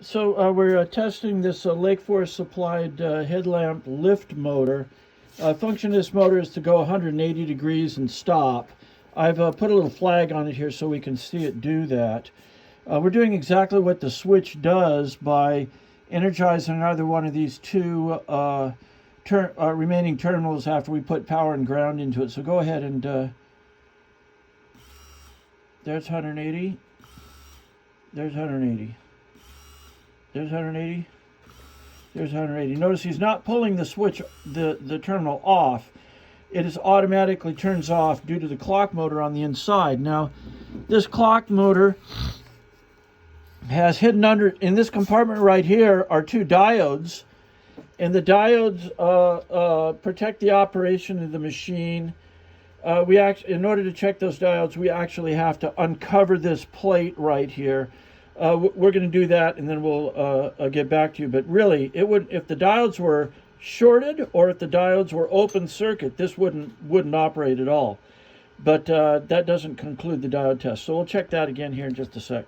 So we're testing this Lake Forest supplied headlamp lift motor. Function of this motor is to go 180 degrees and stop. I've put a little flag on it here so we can see it do that. We're doing exactly what the switch does by energizing either one of these two remaining terminals after we put power and ground into it. So go ahead and there's 180. There's 180. There's 180. There's 180. Notice he's not pulling the switch, the terminal off. It is automatically turns off due to the clock motor on the inside. Now, this clock motor has hidden under, in this compartment right here, are two diodes. And the diodes protect the operation of the machine. In order to check those diodes, we actually have to uncover this plate right here. We're going to do that, and then we'll get back to you. But really, it would, if the diodes were shorted or if the diodes were open circuit, this wouldn't operate at all. But that doesn't conclude the diode test. So we'll check that again here in just a sec.